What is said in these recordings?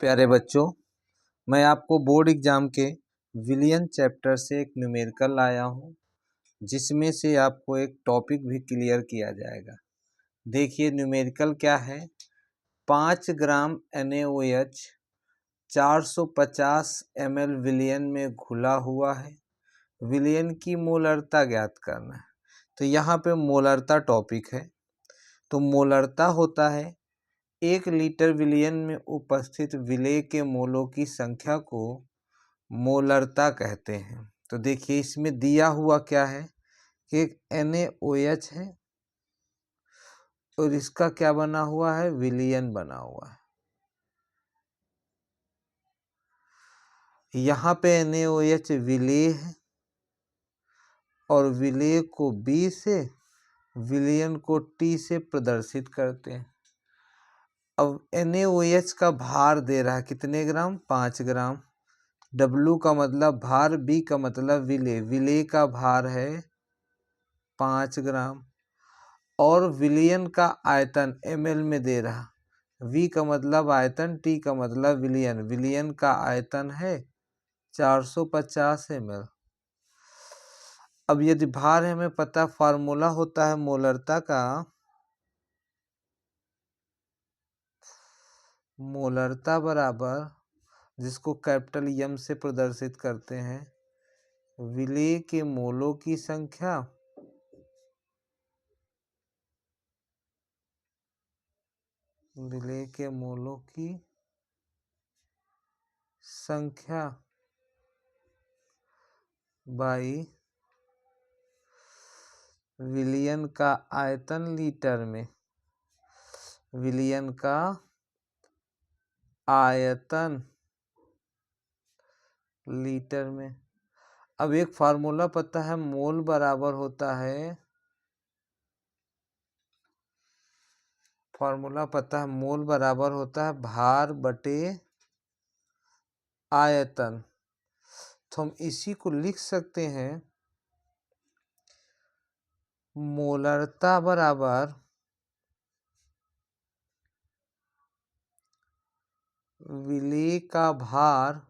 प्यारे बच्चों, मैं आपको बोर्ड एग्जाम के विलियन चैप्टर से एक न्यूमेरिकल लाया हूँ, जिसमें से आपको एक टॉपिक भी क्लियर किया जाएगा। देखिए न्यूमेरिकल क्या है। 5 ग्राम NaOH 450 ml विलियन में घुला हुआ है। विलियन की मोलरता ज्ञात करना है। तो यहाँ पे मोलरता टॉपिक है। तो मोलरता होता है 1 लीटर विलियन में उपस्थित विलेय के मोलों की संख्या को मोलरता कहते हैं। तो देखिए इसमें दिया हुआ क्या है कि एक NaOH है और इसका क्या बना हुआ है, विलियन बना हुआ है। यहाँ पे NaOH विलेय है और विलेय को B से, विलियन को T से प्रदर्शित करते हैं। अब NaOH का भार दे रहा है कितने ग्राम, 5 ग्राम। W का मतलब भार, B का मतलब विलेय। विलेय का भार है 5 ग्राम और विलियन का आयतन ml में दे रहा। V का मतलब आयतन, T का मतलब विलियन। विलियन का आयतन है 450 ml। अब यदि भार है, हमें पता फार्मूला होता है मोलरता का। मोलरता बराबर, जिसको कैपिटल M से प्रदर्शित करते हैं, विलेय के मोलों की संख्या विलेय के मोलों की संख्या बाई विलियन का आयतन लीटर में। विलियन का आयतन लीटर में। अब एक फार्मूला पता है, मोल बराबर होता है, फार्मूला पता है, मोल बराबर होता है भार बटे आयतन। तो हम इसी को लिख सकते हैं, मोलरता बराबर विलेय का भार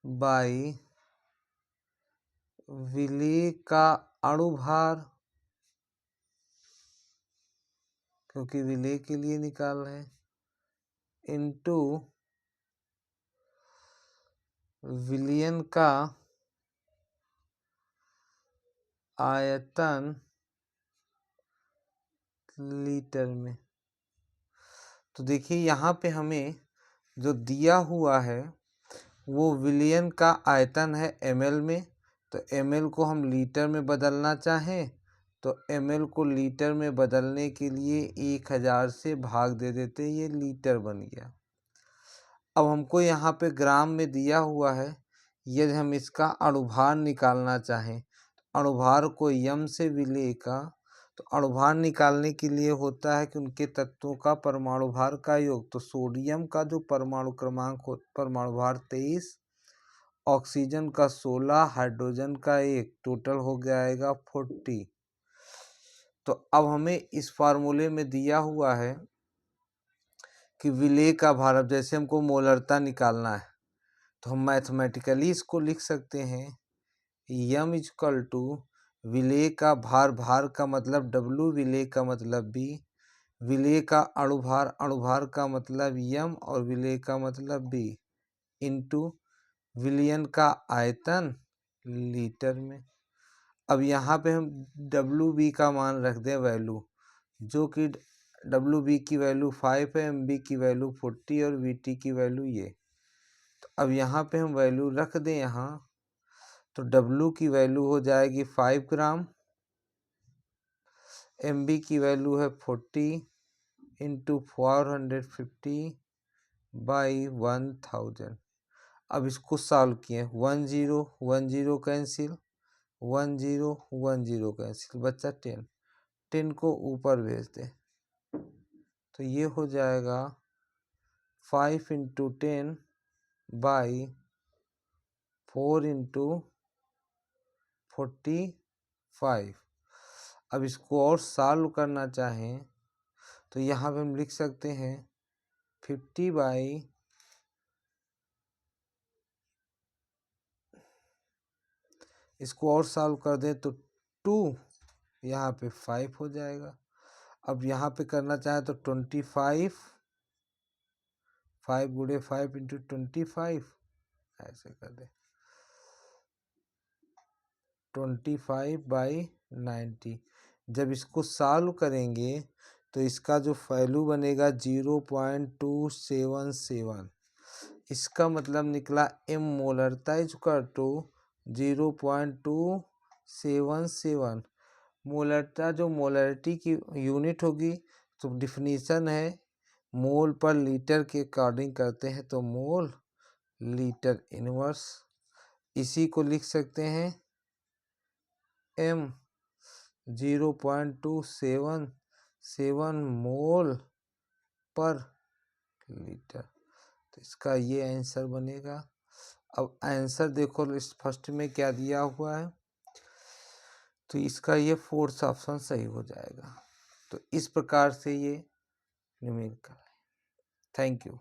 बाई विलेय का अणुभार, क्योंकि विलेय के लिए निकाल रहे हैं, इनटू विलियन का आयतन लीटर में। तो देखिए यहाँ पे हमें जो दिया हुआ है वो विलियन का आयतन है ml में। तो ml को हम लीटर में बदलना चाहें तो ml को लीटर में बदलने के लिए 1000 से भाग दे देते, ये लीटर बन गया। अब हमको यहाँ पे ग्राम में दिया हुआ है। यदि हम इसका अणुभार निकालना चाहें, अणुभार को यम से विलेय का, तो अणुभार निकालने के लिए होता है कि उनके तत्वों का परमाणु भार का योग। तो सोडियम का जो परमाणु क्रमांक हो, परमाणु भार 23, ऑक्सीजन का 16, हाइड्रोजन का 1, टोटल हो जाएगा 40। तो अब हमें इस फार्मूले में दिया हुआ है कि विलेय का भार, अब जैसे हमको मोलरता निकालना है तो हम मैथमेटिकली इसको लिख सकते हैं, यम इक्वल टू विलेय का भार, भार का मतलब W, विलेय का मतलब B, विलेय का अणुभार, अणुभार का मतलब यम और विलेय का मतलब B, इंटू विलियन का आयतन लीटर में। अब यहाँ पे हम WB का मान रख दें वैल्यू, जो कि WB की वैल्यू 5 है, MB की वैल्यू 40 और VT की वैल्यू ये। तो अब यहाँ पे हम वैल्यू रख दें यहाँ, तो W की वैल्यू हो जाएगी 5 ग्राम, MB की वैल्यू है 40 इंटू 450 बाई 1000। अब इसको सॉल्व किए, 1 0 1 0 कैंसिल, 1 0 1 0 कैंसिल, बच्चा 10। 10 को ऊपर भेज दे तो ये हो जाएगा 5 इंटू 10 बाई 4 इंटू 45। अब इसको और सॉल्व करना चाहें तो यहाँ पे हम लिख सकते हैं 50 बाई इसको और सॉल्व कर दें तो 2 यहाँ पे 5 हो जाएगा। अब यहाँ पे करना चाहे तो 25 5 गुणे 5 इंटू 25 ऐसे कर दे 25 बाई 90। जब इसको सॉल्व करेंगे तो इसका जो वैल्यू बनेगा 0.277। इसका मतलब निकला m मोलरता इज इक्वल टू 0.277। मोलरता जो मोलरिटी की यूनिट होगी तो डिफिनीशन है मोल पर लीटर के अकॉर्डिंग करते हैं तो मोल लीटर इनवर्स। इसी को लिख सकते हैं m 0.277 मोल पर लीटर। तो इसका ये आंसर बनेगा। अब आंसर देखो इस फर्स्ट में क्या दिया हुआ है, तो इसका ये फोर्थ ऑप्शन सही हो जाएगा। तो इस प्रकार से ये न्यूमेरिकल है। Thank you.